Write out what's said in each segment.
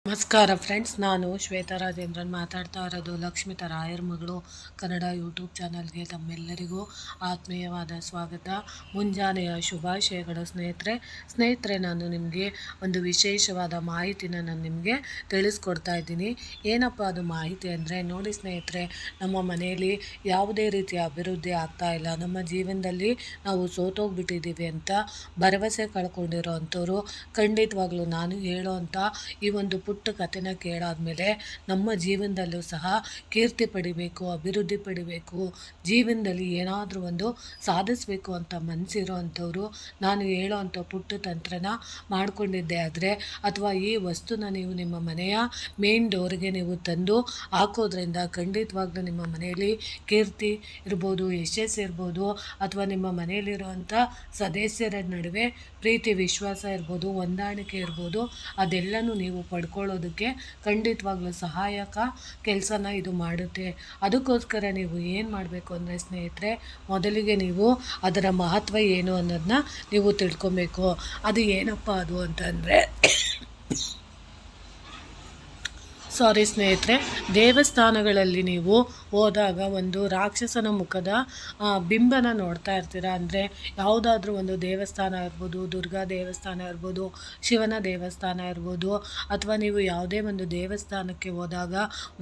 ನಮಸ್ಕಾರ ಫ್ರೆಂಡ್ಸ್, ನಾನು ಶ್ವೇತಾ ರಾಜೇಂದ್ರನ್ ಮಾತಾಡ್ತಾ ಇರೋದು ಲಕ್ಷ್ಮಿತ ರಾಯರ್ ಮಗಳು ಕನ್ನಡ ಯೂಟ್ಯೂಬ್ ಚಾನಲ್ಗೆ ತಮ್ಮೆಲ್ಲರಿಗೂ ಆತ್ಮೀಯವಾದ ಸ್ವಾಗತ. ಮುಂಜಾನೆಯ ಶುಭಾಶಯಗಳು ಸ್ನೇಹಿತರೆ. ನಾನು ನಿಮಗೆ ಒಂದು ವಿಶೇಷವಾದ ಮಾಹಿತಿನ ನಾನು ನಿಮಗೆ ತಿಳಿಸ್ಕೊಡ್ತಾ ಇದ್ದೀನಿ. ಏನಪ್ಪ ಅದು ಮಾಹಿತಿ ಅಂದರೆ, ನೋಡಿ ಸ್ನೇಹಿತರೆ, ನಮ್ಮ ಮನೆಯಲ್ಲಿ ಯಾವುದೇ ರೀತಿಯ ಅಭಿವೃದ್ಧಿ ಆಗ್ತಾ ಇಲ್ಲ, ನಮ್ಮ ಜೀವನದಲ್ಲಿ ನಾವು ಸೋತೋಗ್ಬಿಟ್ಟಿದ್ದೀವಿ ಅಂತ ಭರವಸೆ ಕಳ್ಕೊಂಡಿರೋ ಅಂಥವ್ರು ಖಂಡಿತವಾಗ್ಲೂ ನಾನು ಹೇಳೋವಂಥ ಈ ಒಂದು ಪುಟ್ಟ ಕಥೆನ ಕೇಳಾದ್ಮೇಲೆ ನಮ್ಮ ಜೀವನದಲ್ಲೂ ಸಹ ಕೀರ್ತಿ ಪಡಿಬೇಕು, ಅಭಿವೃದ್ಧಿ ಪಡಿಬೇಕು, ಜೀವನದಲ್ಲಿ ಏನಾದರೂ ಒಂದು ಸಾಧಿಸಬೇಕು ಅಂತ ಮನಸ್ಸಿರೋ ಅಂಥವ್ರು ನಾನು ಹೇಳೋ ಅಂಥ ಪುಟ್ಟ ತಂತ್ರನ ಮಾಡ್ಕೊಂಡಿದ್ದೆ ಆದರೆ, ಅಥವಾ ಈ ವಸ್ತುನ ನೀವು ನಿಮ್ಮ ಮನೆಯ ಮೇನ್ ಡೋರ್ಗೆ ನೀವು ತಂದು ಹಾಕೋದ್ರಿಂದ ಖಂಡಿತವಾಗ್ಲೂ ನಿಮ್ಮ ಮನೆಯಲ್ಲಿ ಕೀರ್ತಿ ಇರ್ಬೋದು, ಯಶಸ್ಸು ಇರ್ಬೋದು, ಅಥವಾ ನಿಮ್ಮ ಮನೆಯಲ್ಲಿರುವಂಥ ಸದಸ್ಯರ ನಡುವೆ ಪ್ರೀತಿ ವಿಶ್ವಾಸ ಇರ್ಬೋದು, ಹೊಂದಾಣಿಕೆ ಇರ್ಬೋದು, ಅದೆಲ್ಲನೂ ನೀವು ಪಡ್ಕೊಳ್ಳೋದಕ್ಕೆ ಖಂಡಿತವಾಗ್ಲೂ ಸಹಾಯಕ ಕೆಲಸನ ಇದು ಮಾಡುತ್ತೆ. ಅದಕ್ಕೋಸ್ಕರ ನೀವು ಏನು ಮಾಡಬೇಕು ಅಂದರೆ ಸ್ನೇಹಿತರೆ, ಮೊದಲಿಗೆ ನೀವು ಅದರ ಮಹತ್ವ ಏನು ಅನ್ನೋದನ್ನ ನೀವು ತಿಳ್ಕೊಬೇಕು. ಅದು ಏನಪ್ಪ ಅದು ಅಂತಂದರೆ, ಸ್ನೇಹಿತರೆ, ದೇವಸ್ಥಾನಗಳಲ್ಲಿ ನೀವು ಹೋದಾಗ ಒಂದು ರಾಕ್ಷಸನ ಮುಖದ ಬಿಂಬನ ನೋಡ್ತಾ ಇರ್ತೀರ. ಅಂದರೆ ಯಾವುದಾದ್ರೂ ಒಂದು ದೇವಸ್ಥಾನ ಇರ್ಬೋದು, ದುರ್ಗಾ ದೇವಸ್ಥಾನ ಇರ್ಬೋದು, ಶಿವನ ದೇವಸ್ಥಾನ ಇರ್ಬೋದು, ಅಥವಾ ನೀವು ಯಾವುದೇ ಒಂದು ದೇವಸ್ಥಾನಕ್ಕೆ ಹೋದಾಗ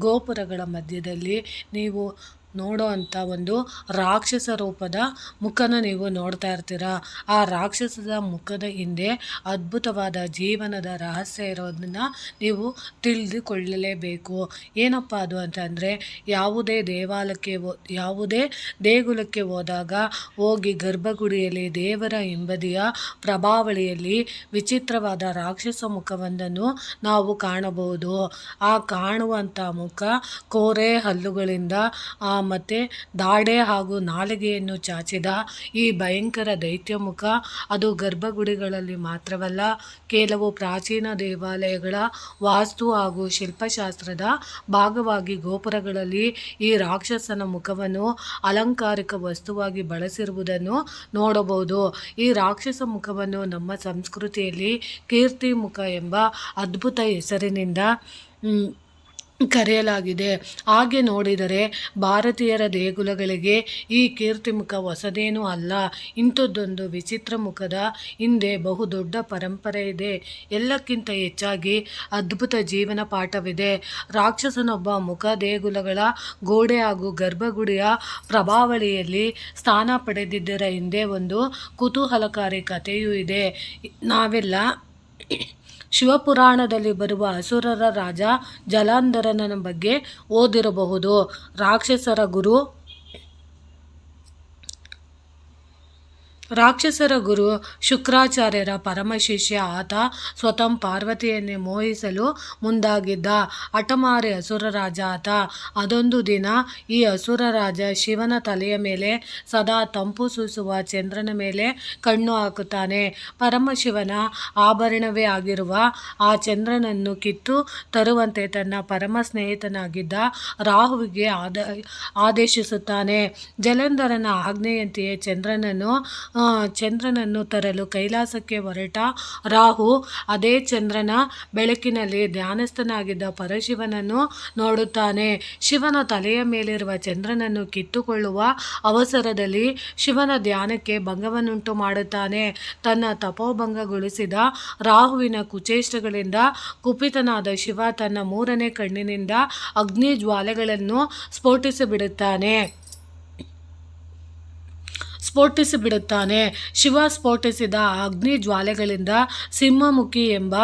ಗೋಪುರಗಳ ಮಧ್ಯದಲ್ಲಿ ನೀವು ನೋಡೋ ಅಂಥ ಒಂದು ರಾಕ್ಷಸ ರೂಪದ ಮುಖನ ನೀವು ನೋಡ್ತಾ ಇರ್ತೀರ. ಆ ರಾಕ್ಷಸದ ಮುಖದ ಹಿಂದೆ ಅದ್ಭುತವಾದ ಜೀವನದ ರಹಸ್ಯ ಇರೋದನ್ನ ನೀವು ತಿಳಿದುಕೊಳ್ಳಲೇಬೇಕು. ಏನಪ್ಪ ಅದು ಅಂತಂದರೆ, ಯಾವುದೇ ದೇಗುಲಕ್ಕೆ ಹೋದಾಗ ಹೋಗಿ ಗರ್ಭಗುಡಿಯಲ್ಲಿ ದೇವರ ಹಿಂಬದಿಯ ಪ್ರಭಾವಳಿಯಲ್ಲಿ ವಿಚಿತ್ರವಾದ ರಾಕ್ಷಸ ಮುಖವೊಂದನ್ನು ನಾವು ಕಾಣಬಹುದು. ಆ ಕಾಣುವಂಥ ಮುಖ ಕೋರೆ ಹಲ್ಲುಗಳಿಂದ ಮತ್ತು ದಾಡೆ ಹಾಗೂ ನಾಲಿಗೆಯನ್ನು ಚಾಚಿದ ಈ ಭಯಂಕರ ದೈತ್ಯ ಮುಖ ಅದು ಗರ್ಭಗುಡಿಗಳಲ್ಲಿ ಮಾತ್ರವಲ್ಲ, ಕೆಲವು ಪ್ರಾಚೀನ ದೇವಾಲಯಗಳ ವಾಸ್ತು ಹಾಗೂ ಶಿಲ್ಪಶಾಸ್ತ್ರದ ಭಾಗವಾಗಿ ಗೋಪುರಗಳಲ್ಲಿ ಈ ರಾಕ್ಷಸನ ಮುಖವನ್ನು ಅಲಂಕಾರಿಕ ವಸ್ತುವಾಗಿ ಬಳಸಿರುವುದನ್ನು ನೋಡಬಹುದು. ಈ ರಾಕ್ಷಸ ಮುಖವನ್ನು ನಮ್ಮ ಸಂಸ್ಕೃತಿಯಲ್ಲಿ ಕೀರ್ತಿ ಮುಖ ಎಂಬ ಅದ್ಭುತ ಹೆಸರಿನಿಂದ ಕರೆಯಲಾಗಿದೆ. ಹಾಗೆ ನೋಡಿದರೆ ಭಾರತೀಯರ ದೇಗುಲಗಳಿಗೆ ಈ ಕೀರ್ತಿಮುಖ ಹೊಸದೇನೂ ಅಲ್ಲ. ಇಂಥದ್ದೊಂದು ವಿಚಿತ್ರ ಮುಖದ ಹಿಂದೆ ಬಹುದೊಡ್ಡ ಪರಂಪರೆ ಇದೆ. ಎಲ್ಲಕ್ಕಿಂತ ಹೆಚ್ಚಾಗಿ ಅದ್ಭುತ ಜೀವನ ಪಾಠವಿದೆ. ರಾಕ್ಷಸನೊಬ್ಬ ಮುಖ ದೇಗುಲಗಳ ಗೋಡೆ ಹಾಗೂ ಗರ್ಭಗುಡಿಯ ಪ್ರಭಾವಳಿಯಲ್ಲಿ ಸ್ಥಾನ ಪಡೆದಿದ್ದರ ಹಿಂದೆ ಒಂದು ಕುತೂಹಲಕಾರಿ ಕಥೆಯೂ ಇದೆ. ನಾವೆಲ್ಲ ಶಿವಪುರಾಣದಲ್ಲಿ ಬರುವ ಅಸುರರ ರಾಜ ಜಲಾಂಧರನ ಬಗ್ಗೆ ಓದಿರಬಹುದು. ರಾಕ್ಷಸರ ಗುರು ಶುಕ್ರಾಚಾರ್ಯರ ಪರಮಶಿಷ್ಯ ಆತ ಸ್ವತಃ ಪಾರ್ವತಿಯನ್ನೇ ಮೋಹಿಸಲು ಮುಂದಾಗಿದ್ದ ಹಠಮಾರಿ ಅಸುರ ರಾಜ ಆತ. ಅದೊಂದು ದಿನ ಈ ಅಸುರ ರಾಜ ಶಿವನ ತಲೆಯ ಮೇಲೆ ಸದಾ ತಂಪು ಸೂಸುವ ಚಂದ್ರನ ಮೇಲೆ ಕಣ್ಣು ಹಾಕುತ್ತಾನೆ. ಪರಮಶಿವನ ಆಭರಣವೇ ಆಗಿರುವ ಆ ಚಂದ್ರನನ್ನು ಕಿತ್ತು ತರುವಂತೆ ತನ್ನ ಪರಮ ಸ್ನೇಹಿತನಾಗಿದ್ದ ರಾಹುವಿಗೆ ಆದೇಶಿಸುತ್ತಾನೆ. ಜಲಂಧರನ ಆಜ್ಞೆಯಂತೆಯೇ ಚಂದ್ರನನ್ನು ತರಲು ಕೈಲಾಸಕ್ಕೆ ಹೊರಟ ರಾಹು ಅದೇ ಚಂದ್ರನ ಬೆಳಕಿನಲ್ಲಿ ಧ್ಯಾನಸ್ಥನಾಗಿದ್ದ ಪರಶಿವನನ್ನು ನೋಡುತ್ತಾನೆ. ಶಿವನ ತಲೆಯ ಮೇಲಿರುವ ಚಂದ್ರನನ್ನು ಕಿತ್ತುಕೊಳ್ಳುವ ಅವಸರದಲ್ಲಿ ಶಿವನ ಧ್ಯಾನಕ್ಕೆ ಭಂಗವನ್ನುಂಟು ಮಾಡುತ್ತಾನೆ. ತನ್ನ ತಪೋಭಂಗಗೊಳಿಸಿದ ರಾಹುವಿನ ಕುಚೇಷ್ಟಗಳಿಂದ ಕುಪಿತನಾದ ಶಿವ ತನ್ನ ಮೂರನೇ ಕಣ್ಣಿನಿಂದ ಅಗ್ನಿ ಜ್ವಾಲೆಗಳನ್ನು ಸ್ಫೋಟಿಸಿಬಿಡುತ್ತಾನೆ. ಶಿವ ಸ್ಫೋಟಿಸಿದ ಅಗ್ನಿ ಜ್ವಾಲೆಗಳಿಂದ ಸಿಂಹಮುಖಿ ಎಂಬ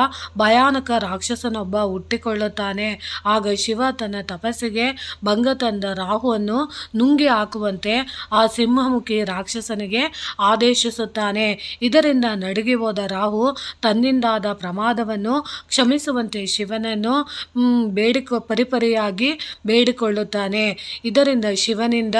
ಭಯಾನಕ ರಾಕ್ಷಸನೊಬ್ಬ ಹುಟ್ಟಿಕೊಳ್ಳುತ್ತಾನೆ. ಆಗ ಶಿವ ತನ್ನ ತಪಸ್ಸಿಗೆ ಭಂಗ ತಂದ ರಾಹುವನ್ನು ನುಂಗಿ ಹಾಕುವಂತೆ ಆ ಸಿಂಹಮುಖಿ ರಾಕ್ಷಸನಿಗೆ ಆದೇಶಿಸುತ್ತಾನೆ. ಇದರಿಂದ ನಡುಗಿ ಹೋದ ರಾಹು ತನ್ನಿಂದಾದ ಪ್ರಮಾದವನ್ನು ಕ್ಷಮಿಸುವಂತೆ ಶಿವನನ್ನು ಪರಿಪರಿಯಾಗಿ ಬೇಡಿಕೊಳ್ಳುತ್ತಾನೆ. ಇದರಿಂದ ಶಿವನಿಂದ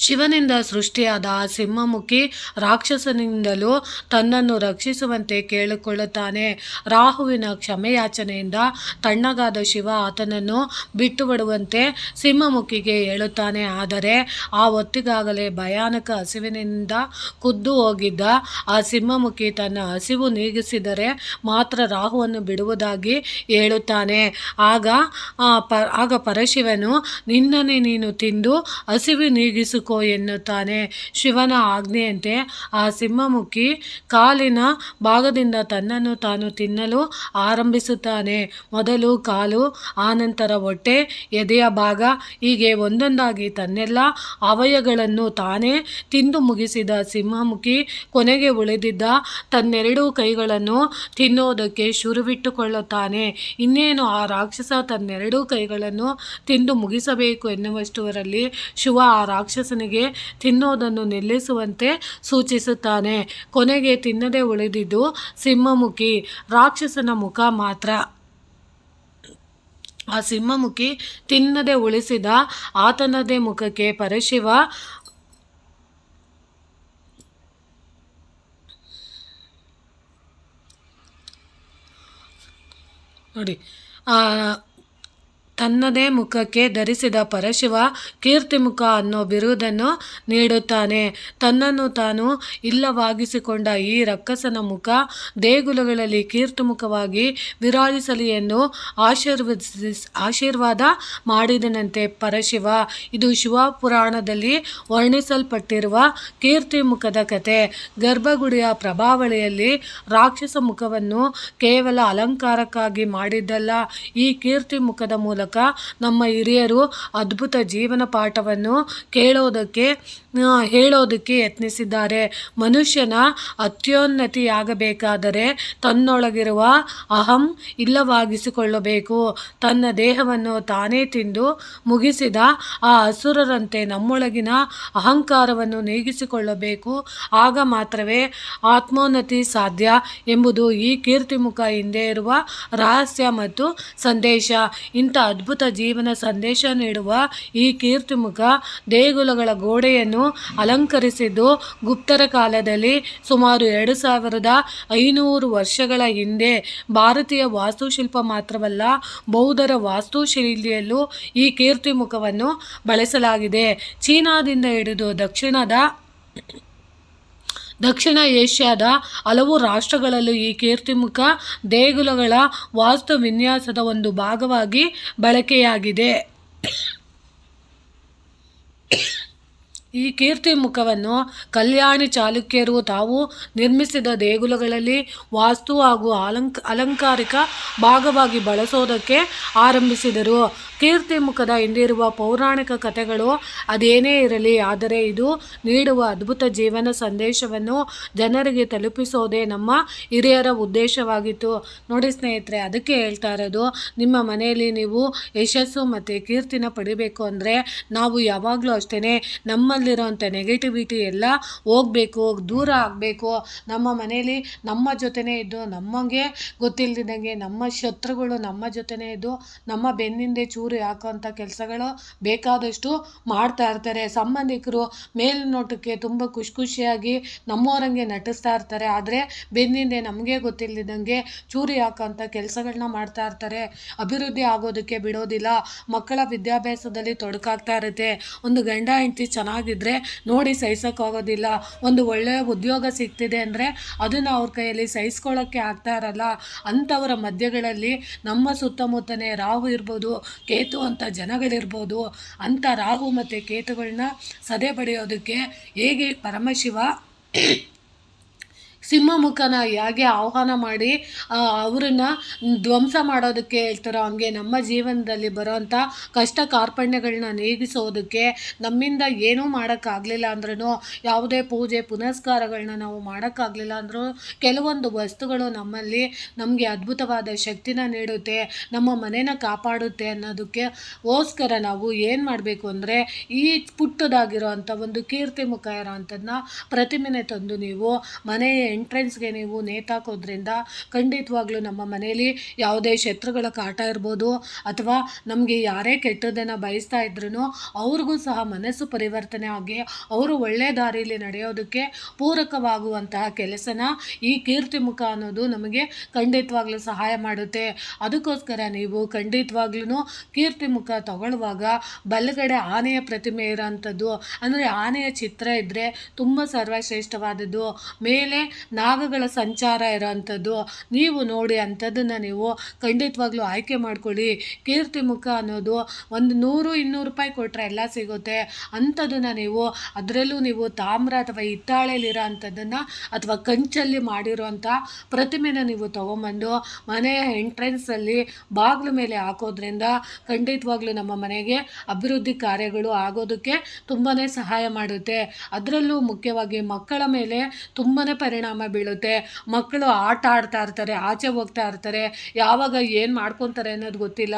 ಶಿವನಿಂದ ಸೃಷ್ಟಿಯಾದ ಆ ಸಿಂಹಮುಖಿ ರಾಕ್ಷಸನಿಂದಲೂ ತನ್ನನ್ನು ರಕ್ಷಿಸುವಂತೆ ಕೇಳಿಕೊಳ್ಳುತ್ತಾನೆ. ರಾಹುವಿನ ಕ್ಷಮೆಯಾಚನೆಯಿಂದ ತಣ್ಣಗಾದ ಶಿವ ಆತನನ್ನು ಬಿಟ್ಟು ಬಿಡುವಂತೆ ಸಿಂಹಮುಖಿಗೆ ಹೇಳುತ್ತಾನೆ. ಆದರೆ ಆ ಹೊತ್ತಿಗಾಗಲೇ ಭಯಾನಕ ಹಸಿವಿನಿಂದ ಕುದ್ದು ಹೋಗಿದ್ದ ಆ ಸಿಂಹಮುಖಿ ತನ್ನ ಹಸಿವು ನೀಗಿಸಿದರೆ ಮಾತ್ರ ರಾಹುವನ್ನು ಬಿಡುವುದಾಗಿ ಹೇಳುತ್ತಾನೆ. ಆಗ ಪರಶಿವನು, ನಿನ್ನನ್ನೇ ನೀನು ತಿಂದು ಹಸಿವು ನೀಗಿಸಿಕೊ ಎನ್ನುತ್ತಾನೆ. ಶಿವನ ಆಜ್ಞೆಯಂತೆ ಆ ಸಿಂಹಮುಖಿ ಕಾಲಿನ ಭಾಗದಿಂದ ತನ್ನನ್ನು ತಾನು ತಿನ್ನಲು ಆರಂಭಿಸುತ್ತಾನೆ. ಮೊದಲು ಕಾಲು, ಆನಂತರ ಹೊಟ್ಟೆ, ಎದೆಯ ಭಾಗ, ಹೀಗೆ ಒಂದೊಂದಾಗಿ ತನ್ನೆಲ್ಲ ಅವಯವಗಳನ್ನು ತಾನೇ ತಿಂದು ಮುಗಿಸಿದ ಸಿಂಹಮುಖಿ ಕೊನೆಗೆ ಉಳಿದಿದ್ದ ತನ್ನೆರಡೂ ಕೈಗಳನ್ನು ತಿನ್ನೋದಕ್ಕೆ ಶುರುವಿಟ್ಟುಕೊಳ್ಳುತ್ತಾನೆ. ಇನ್ನೇನು ಆ ರಾಕ್ಷಸ ತನ್ನೆರಡೂ ಕೈಗಳನ್ನು ತಿಂದು ಮುಗಿಸಬೇಕು ಎನ್ನುವಷ್ಟರಲ್ಲಿ ಶಿವ ಆ ರಾಕ್ಷಸನಿಗೆ ತಿನ್ನೋದನ್ನು ನಿಲ್ಲಿಸುವಂತೆ ಸೂಚಿಸುತ್ತಾನೆ. ಕೊನೆಗೆ ತಿನ್ನದೆ ಉಳಿದಿದ್ದು ಸಿಂಹಮುಖಿ, ರಾಕ್ಷಸನ ಮುಖ ಮಾತ್ರ. ಆ ಸಿಂಹಮುಖಿ ತಿನ್ನದೆ ಉಳಿಸಿದ ಆತನದೇ ಮುಖಕ್ಕೆ ಪರಶಿವ ನೋಡಿ ತನ್ನದೇ ಮುಖಕ್ಕೆ ಧರಿಸಿದ ಪರಶಿವ ಕೀರ್ತಿಮುಖ ಅನ್ನೋ ಬಿರುದನ್ನು ನೀಡುತ್ತಾನೆ. ತನ್ನನ್ನು ತಾನು ಇಲ್ಲವಾಗಿಸಿಕೊಂಡ ಈ ರಕ್ಕಸನ ಮುಖ ದೇಗುಲಗಳಲ್ಲಿ ಕೀರ್ತಿಮುಖವಾಗಿ ವಿರಾಜಿಸಲಿ ಎಂದು ಆಶೀರ್ವಾದ ಮಾಡಿದನಂತೆ ಪರಶಿವ. ಇದು ಶಿವಪುರಾಣದಲ್ಲಿ ವರ್ಣಿಸಲ್ಪಟ್ಟಿರುವ ಕೀರ್ತಿಮುಖದ ಕಥೆ. ಗರ್ಭಗುಡಿಯ ಪ್ರಭಾವಳಿಯಲ್ಲಿ ರಾಕ್ಷಸ ಮುಖವನ್ನು ಕೇವಲ ಅಲಂಕಾರಕ್ಕಾಗಿ ಮಾಡಿದ್ದಲ್ಲ. ಈ ಕೀರ್ತಿಮುಖದ ಮೂಲಕ ನಮ್ಮ ಹಿರಿಯರು ಅದ್ಭುತ ಜೀವನ ಪಾಠವನ್ನು ಹೇಳೋದಕ್ಕೆ ಯತ್ನಿಸಿದ್ದಾರೆ. ಮನುಷ್ಯನ ಅತ್ಯುನ್ನತಿಯಾಗಬೇಕಾದರೆ ತನ್ನೊಳಗಿರುವ ಅಹಂ ಇಲ್ಲವಾಗಿಸಿಕೊಳ್ಳಬೇಕು. ತನ್ನ ದೇಹವನ್ನು ತಾನೇ ತಿಂದು ಮುಗಿಸಿದ ಆ ಅಸುರರಂತೆ ನಮ್ಮೊಳಗಿನ ಅಹಂಕಾರವನ್ನು ನೀಗಿಸಿಕೊಳ್ಳಬೇಕು. ಆಗ ಮಾತ್ರವೇ ಆತ್ಮೋನ್ನತಿ ಸಾಧ್ಯ ಎಂಬುದು ಈ ಕೀರ್ತಿಮುಖ ಹಿಂದೆ ಇರುವ ರಹಸ್ಯ ಮತ್ತು ಸಂದೇಶ. ಇಂಥ ಅದ್ಭುತ ಜೀವನ ಸಂದೇಶ ನೀಡುವ ಈ ಕೀರ್ತಿಮುಖ ದೇಗುಲಗಳ ಗೋಡೆಯನ್ನು ಅಲಂಕರಿಸಿದ್ದು ಗುಪ್ತರ ಕಾಲದಲ್ಲಿ ಸುಮಾರು 2500 ವರ್ಷಗಳ ಹಿಂದೆ. ಭಾರತೀಯ ವಾಸ್ತುಶಿಲ್ಪ ಮಾತ್ರವಲ್ಲ, ಬೌದ್ಧರ ವಾಸ್ತುಶೈಲಿಯಲ್ಲೂ ಈ ಕೀರ್ತಿಮುಖವನ್ನು ಬಳಸಲಾಗಿದೆ. ಚೀನಾದಿಂದ ಹಿಡಿದು ದಕ್ಷಿಣ ಏಷ್ಯಾದ ಹಲವು ರಾಷ್ಟ್ರಗಳಲ್ಲೂ ಈ ಕೀರ್ತಿಮುಖ ದೇಗುಲಗಳ ವಾಸ್ತು ವಿನ್ಯಾಸದ ಒಂದು ಭಾಗವಾಗಿ ಬಳಕೆಯಾಗಿದೆ. ಈ ಕೀರ್ತಿಮುಖವನ್ನು ಕಲ್ಯಾಣಿ ಚಾಲುಕ್ಯರು ತಾವು ನಿರ್ಮಿಸಿದ ದೇಗುಲಗಳಲ್ಲಿ ವಾಸ್ತು ಹಾಗೂ ಅಲಂಕಾರಿಕ ಭಾಗವಾಗಿ ಬಳಸೋದಕ್ಕೆ ಆರಂಭಿಸಿದರು. ಕೀರ್ತಿಮುಖದ ಹಿಂದಿರುವ ಪೌರಾಣಿಕ ಕಥೆಗಳು ಅದೇನೇ ಇರಲಿ, ಆದರೆ ಇದು ನೀಡುವ ಅದ್ಭುತ ಜೀವನ ಸಂದೇಶವನ್ನು ಜನರಿಗೆ ತಲುಪಿಸೋದೇ ನಮ್ಮ ಹಿರಿಯರ ಉದ್ದೇಶವಾಗಿತ್ತು. ನೋಡಿ ಸ್ನೇಹಿತರೆ, ಅದಕ್ಕೆ ಹೇಳ್ತಾ ಇರೋದು, ನಿಮ್ಮ ಮನೆಯಲ್ಲಿ ನೀವು ಯಶಸ್ಸು ಮತ್ತು ಕೀರ್ತಿನ ಪಡಿಬೇಕು ಅಂದರೆ ನಾವು ಯಾವಾಗಲೂ ಅಷ್ಟೇ ನಮ್ಮಲ್ಲಿರೋಂಥ ನೆಗೆಟಿವಿಟಿ ಎಲ್ಲ ಹೋಗಬೇಕು, ದೂರ ಆಗಬೇಕು. ನಮ್ಮ ಮನೆಯಲ್ಲಿ ನಮ್ಮ ಜೊತೆನೇ ಇದ್ದು ನಮಗೆ ಗೊತ್ತಿಲ್ಲದಿದ್ದಂಗೆ ನಮ್ಮ ಶತ್ರುಗಳು ನಮ್ಮ ಜೊತೆನೇ ಇದ್ದು ನಮ್ಮ ಬೆನ್ನಿಂದೆ ಚೂರು ಹಾಕೋಂಥ ಕೆಲಸಗಳು ಬೇಕಾದಷ್ಟು ಮಾಡ್ತಾ ಇರ್ತಾರೆ. ಸಂಬಂಧಿಕರು ಮೇಲ್ನೋಟಕ್ಕೆ ತುಂಬ ಖುಷಿಯಾಗಿ ನಮ್ಮೋರಂಗೆ ನಟಿಸ್ತಾ ಇರ್ತಾರೆ, ಆದರೆ ಬೆನ್ನಿಂದೆ ನಮಗೆ ಗೊತ್ತಿಲ್ಲದಿದ್ದಂಗೆ ಚೂರಿ ಹಾಕೋಂಥ ಕೆಲಸಗಳನ್ನ ಮಾಡ್ತಾ ಇರ್ತಾರೆ. ಅಭಿವೃದ್ಧಿ ಆಗೋದಕ್ಕೆ ಬಿಡೋದಿಲ್ಲ. ಮಕ್ಕಳ ವಿದ್ಯಾಭ್ಯಾಸದಲ್ಲಿ ತೊಡಕಾಗ್ತಾ ಇರುತ್ತೆ. ಒಂದು ಗಂಡ ಹೆಂಡತಿ ಚೆನ್ನಾಗಿದ್ದರೆ ನೋಡಿ ಸಹಿಸೋಕ್ಕಾಗೋದಿಲ್ಲ. ಒಂದು ಒಳ್ಳೆಯ ಉದ್ಯೋಗ ಸಿಗ್ತಿದೆ ಅಂದರೆ ಅದನ್ನು ಅವ್ರ ಕೈಯಲ್ಲಿ ಸಹಿಸ್ಕೊಳ್ಳೋಕ್ಕೆ ಆಗ್ತಾ ಇರಲ್ಲ. ಅಂಥವರ ಮಧ್ಯಗಳಲ್ಲಿ ನಮ್ಮ ಸುತ್ತಮುತ್ತನೇ ರಾಹು ಇರ್ಬೋದು, ಕೇತು ಅಂತ ಜನಗಳಿರ್ಬೋದು. ಅಂಥ ರಾಹು ಮತ್ತು ಕೇತುಗಳನ್ನ ಸದೆ ಬಡಿಯೋದಕ್ಕೆ ಹೇಗೆ ಪರಮಶಿವ ಸಿಂಹಮುಖನ ಹೇಗೆ ಆಹ್ವಾನ ಮಾಡಿ ಅವರನ್ನು ಧ್ವಂಸ ಮಾಡೋದಕ್ಕೆ ಹೇಳ್ತಾರೋ, ಹಂಗೆ ನಮ್ಮ ಜೀವನದಲ್ಲಿ ಬರೋವಂಥ ಕಷ್ಟ ಕಾರ್ಪಣ್ಯಗಳನ್ನ ನೀಗಿಸೋದಕ್ಕೆ ನಮ್ಮಿಂದ ಏನೂ ಮಾಡೋಕ್ಕಾಗಲಿಲ್ಲ ಅಂದ್ರೂ, ಯಾವುದೇ ಪೂಜೆ ಪುನಸ್ಕಾರಗಳನ್ನ ನಾವು ಮಾಡೋಕ್ಕಾಗಲಿಲ್ಲ ಅಂದರೂ ಕೆಲವೊಂದು ವಸ್ತುಗಳು ನಮ್ಮಲ್ಲಿ ನಮಗೆ ಅದ್ಭುತವಾದ ಶಕ್ತಿನ ನೀಡುತ್ತೆ, ನಮ್ಮ ಮನೇನ ಕಾಪಾಡುತ್ತೆ ಅನ್ನೋದಕ್ಕೋಸ್ಕರ ನಾವು ಏನು ಮಾಡಬೇಕು ಅಂದರೆ ಈ ಪುಟ್ಟದಾಗಿರೋ ಅಂಥ ಒಂದು ಕೀರ್ತಿಮುಖ ಇರೋ ಅಂಥದ್ದನ್ನ ಪ್ರತಿಮೆನೆ ತಂದು ನೀವು ಮನೆಯ ಎಂಟ್ರೆನ್ಸ್ಗೆ ನೀವು ನೇತಾಕೋದ್ರಿಂದ ಖಂಡಿತವಾಗ್ಲೂ ನಮ್ಮ ಮನೆಯಲ್ಲಿ ಯಾವುದೇ ಶತ್ರುಗಳ ಕಾಟ ಇರ್ಬೋದು, ಅಥವಾ ನಮಗೆ ಯಾರೇ ಕೆಟ್ಟದ್ದನ್ನು ಬಯಸ್ತಾ ಇದ್ರೂ ಅವ್ರಿಗೂ ಸಹ ಮನಸ್ಸು ಪರಿವರ್ತನೆ ಆಗಿ ಅವರು ಒಳ್ಳೆಯ ದಾರಿಯಲ್ಲಿ ನಡೆಯೋದಕ್ಕೆ ಪೂರಕವಾಗುವಂತಹ ಕೆಲಸನ ಈ ಕೀರ್ತಿ ಮುಖ ಅನ್ನೋದು ನಮಗೆ ಖಂಡಿತವಾಗ್ಲೂ ಸಹಾಯ ಮಾಡುತ್ತೆ. ಅದಕ್ಕೋಸ್ಕರ ನೀವು ಖಂಡಿತವಾಗ್ಲೂ ಕೀರ್ತಿ ಮುಖ ತಗೊಳ್ಳುವಾಗ ಬಲಗಡೆ ಆನೆಯ ಪ್ರತಿಮೆ ಇರೋಂಥದ್ದು, ಅಂದರೆ ಆನೆಯ ಚಿತ್ರ ಇದ್ದರೆ ತುಂಬ ಸರ್ವಶ್ರೇಷ್ಠವಾದದ್ದು, ಮೇಲೆ ನಾಗಗಳ ಸಂಚಾರ ಇರೋಂಥದ್ದು ನೀವು ನೋಡಿ ಅಂಥದ್ದನ್ನು ನೀವು ಖಂಡಿತವಾಗ್ಲೂ ಆಯ್ಕೆ ಮಾಡ್ಕೊಳ್ಳಿ. ಕೀರ್ತಿ ಮುಖ ಅನ್ನೋದು ಒಂದು 100-200 ರೂಪಾಯಿ ಕೊಟ್ಟರೆ ಎಲ್ಲ ಸಿಗುತ್ತೆ. ಅಂಥದ್ದನ್ನು ನೀವು ಅದರಲ್ಲೂ ನೀವು ತಾಮ್ರ ಅಥವಾ ಹಿತ್ತಾಳೆಯಲ್ಲಿರೋ ಅಂಥದ್ದನ್ನು ಅಥವಾ ಕಂಚಲ್ಲಿ ಮಾಡಿರೋಂಥ ಪ್ರತಿಮೆನ ನೀವು ತೊಗೊಂಬಂದು ಮನೆಯ ಎಂಟ್ರೆನ್ಸಲ್ಲಿ ಬಾಗಿಲು ಮೇಲೆ ಹಾಕೋದ್ರಿಂದ ಖಂಡಿತವಾಗ್ಲೂ ನಮ್ಮ ಮನೆಗೆ ಅಭಿವೃದ್ಧಿ ಕಾರ್ಯಗಳು ಆಗೋದಕ್ಕೆ ತುಂಬಾ ಸಹಾಯ ಮಾಡುತ್ತೆ. ಅದರಲ್ಲೂ ಮುಖ್ಯವಾಗಿ ಮಕ್ಕಳ ಮೇಲೆ ತುಂಬಾ ಪರಿಣಾಮ ಬೀಳುತ್ತೆ. ಮಕ್ಕಳು ಆಟ ಆಡ್ತಾ ಇರ್ತಾರೆ, ಆಚೆ ಹೋಗ್ತಾ ಇರ್ತಾರೆ, ಯಾವಾಗ ಏನು ಮಾಡ್ಕೊತಾರೆ ಅನ್ನೋದು ಗೊತ್ತಿಲ್ಲ,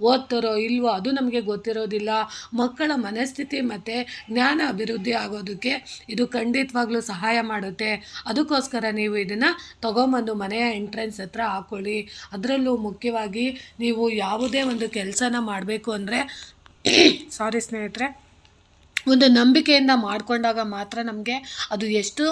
ಓದ್ತಾರೋ ಇಲ್ವೋ ಅದು ನಮಗೆ ಗೊತ್ತಿರೋದಿಲ್ಲ. ಮಕ್ಕಳ ಮನಸ್ಥಿತಿ ಮತ್ತು ಜ್ಞಾನ ಅಭಿವೃದ್ಧಿ ಆಗೋದಕ್ಕೆ ಇದು ಖಂಡಿತವಾಗ್ಲೂ ಸಹಾಯ ಮಾಡುತ್ತೆ. ಅದಕ್ಕೋಸ್ಕರ ನೀವು ಇದನ್ನು ತೊಗೊಂಬಂದು ಮನೆಯ ಎಂಟ್ರೆನ್ಸ್ ಹತ್ರ ಹಾಕ್ಕೊಳ್ಳಿ. ಅದರಲ್ಲೂ ಮುಖ್ಯವಾಗಿ ನೀವು ಯಾವುದೇ ಒಂದು ಕೆಲಸನ ಮಾಡಬೇಕು ಅಂದರೆ ಸಾರಿ ಸ್ನೇಹಿತರೆ, ಒಂದು ನಂಬಿಕೆಯಿಂದ ಮಾಡಿಕೊಂಡಾಗ ಮಾತ್ರ ನಮಗೆ ಅದು ಎಷ್ಟು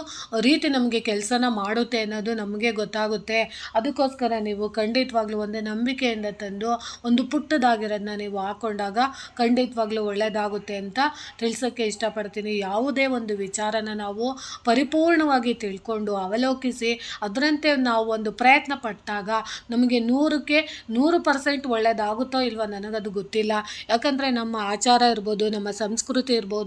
ರೀತಿ ನಮಗೆ ಕೆಲಸನ ಮಾಡುತ್ತೆ ಅನ್ನೋದು ನಮಗೆ ಗೊತ್ತಾಗುತ್ತೆ. ಅದಕ್ಕೋಸ್ಕರ ನೀವು ಖಂಡಿತವಾಗ್ಲೂ ಒಂದು ನಂಬಿಕೆಯಿಂದ ತಂದು ಒಂದು ಪುಟ್ಟದಾಗಿರೋದನ್ನ ನೀವು ಹಾಕ್ಕೊಂಡಾಗ ಖಂಡಿತವಾಗ್ಲೂ ಒಳ್ಳೆಯದಾಗುತ್ತೆ ಅಂತ ತಿಳಿಸೋಕ್ಕೆ ಇಷ್ಟಪಡ್ತೀನಿ. ಯಾವುದೇ ಒಂದು ವಿಚಾರನ ನಾವು ಪರಿಪೂರ್ಣವಾಗಿ ತಿಳ್ಕೊಂಡು ಅವಲೋಕಿಸಿ ಅದರಂತೆ ನಾವು ಒಂದು ಪ್ರಯತ್ನ ಪಟ್ಟಾಗ ನಮಗೆ 100ಕ್ಕೆ 100% ಒಳ್ಳೆಯದಾಗುತ್ತೋ ಇಲ್ವೋ ನನಗದು ಗೊತ್ತಿಲ್ಲ. ಯಾಕಂದರೆ ನಮ್ಮ ಆಚಾರ ಇರ್ಬೋದು, ನಮ್ಮ ಸಂಸ್ಕೃತಿ ಇರ್ಬೋದು,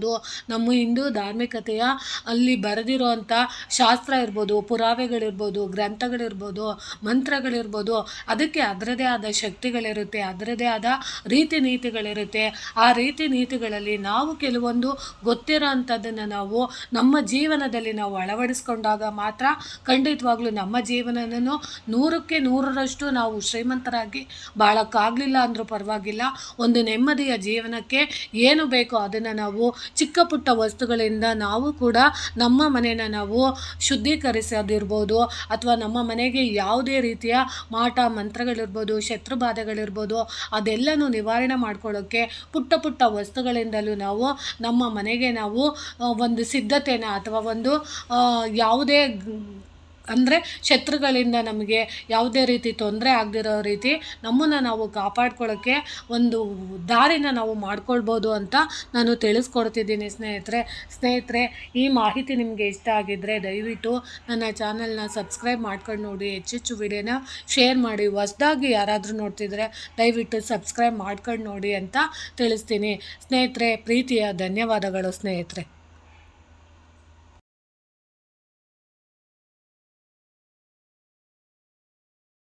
ನಮ್ಮ ಹಿಂದೂ ಧಾರ್ಮಿಕತೆಯ ಅಲ್ಲಿ ಬರೆದಿರುವಂಥ ಶಾಸ್ತ್ರ ಇರ್ಬೋದು, ಪುರಾವೆಗಳಿರ್ಬೋದು, ಗ್ರಂಥಗಳಿರ್ಬೋದು, ಮಂತ್ರಗಳಿರ್ಬೋದು, ಅದಕ್ಕೆ ಅದರದೇ ಆದ ಶಕ್ತಿಗಳಿರುತ್ತೆ, ಅದರದೇ ಆದ ರೀತಿ ನೀತಿಗಳಿರುತ್ತೆ. ಆ ರೀತಿ ನೀತಿಗಳಲ್ಲಿ ನಾವು ಕೆಲವೊಂದು ಗೊತ್ತಿರೋ ಅಂಥದ್ದನ್ನು ನಾವು ನಮ್ಮ ಜೀವನದಲ್ಲಿ ನಾವು ಅಳವಡಿಸ್ಕೊಂಡಾಗ ಮಾತ್ರ ಖಂಡಿತವಾಗ್ಲೂ ನಮ್ಮ ಜೀವನನೂ 100ಕ್ಕೆ 100ರಷ್ಟು ನಾವು ಶ್ರೀಮಂತರಾಗಿ ಬಾಳೋಕ್ಕಾಗಲಿಲ್ಲ ಅಂದರೂ ಪರವಾಗಿಲ್ಲ, ಒಂದು ನೆಮ್ಮದಿಯ ಜೀವನಕ್ಕೆ ಏನು ಬೇಕೋ ಅದನ್ನು ನಾವು ಚಿಕ್ಕ ಪುಟ್ಟ ವಸ್ತುಗಳಿಂದ ನಾವು ಕೂಡ ನಮ್ಮ ಮನೆಯನ್ನು ನಾವು ಶುದ್ಧೀಕರಿಸೋದಿರ್ಬೋದು, ಅಥವಾ ನಮ್ಮ ಮನೆಗೆ ಯಾವುದೇ ರೀತಿಯ ಮಾಟ ಮಂತ್ರಗಳಿರ್ಬೋದು, ಶತ್ರುಬಾಧೆಗಳಿರ್ಬೋದು, ಅದೆಲ್ಲನೂ ನಿವಾರಣೆ ಮಾಡ್ಕೊಳ್ಳೋಕ್ಕೆ ಪುಟ್ಟ ಪುಟ್ಟ ವಸ್ತುಗಳಿಂದಲೂ ನಾವು ನಮ್ಮ ಮನೆಗೆ ನಾವು ಒಂದು ಸಿದ್ಧತೆನ ಅಥವಾ ಒಂದು ಯಾವುದೇ ಅಂದರೆ ಶತ್ರುಗಳಿಂದ ನಮಗೆ ಯಾವುದೇ ರೀತಿ ತೊಂದರೆ ಆಗದಿರೋ ರೀತಿ ನಮ್ಮನ್ನು ನಾವು ಕಾಪಾಡ್ಕೊಳ್ಳೋಕ್ಕೆ ಒಂದು ದಾರಿನ ನಾವು ಮಾಡ್ಕೊಳ್ಬೋದು ಅಂತ ನಾನು ತಿಳಿಸ್ಕೊಡ್ತಿದ್ದೀನಿ ಸ್ನೇಹಿತರೆ. ಈ ಮಾಹಿತಿ ನಿಮಗೆ ಇಷ್ಟ ಆಗಿದ್ದರೆ ದಯವಿಟ್ಟು ನನ್ನ ಚಾನಲ್ನ ಸಬ್ಸ್ಕ್ರೈಬ್ ಮಾಡ್ಕೊಂಡು ನೋಡಿ, ಹೆಚ್ಚೆಚ್ಚು ವಿಡಿಯೋನ ಶೇರ್ ಮಾಡಿ. ಹೊಸದಾಗಿ ಯಾರಾದರೂ ನೋಡ್ತಿದ್ರೆ ದಯವಿಟ್ಟು ಸಬ್ಸ್ಕ್ರೈಬ್ ಮಾಡ್ಕೊಂಡು ನೋಡಿ ಅಂತ ತಿಳಿಸ್ತೀನಿ ಸ್ನೇಹಿತರೆ. ಪ್ರೀತಿಯ ಧನ್ಯವಾದಗಳು ಸ್ನೇಹಿತರೆ.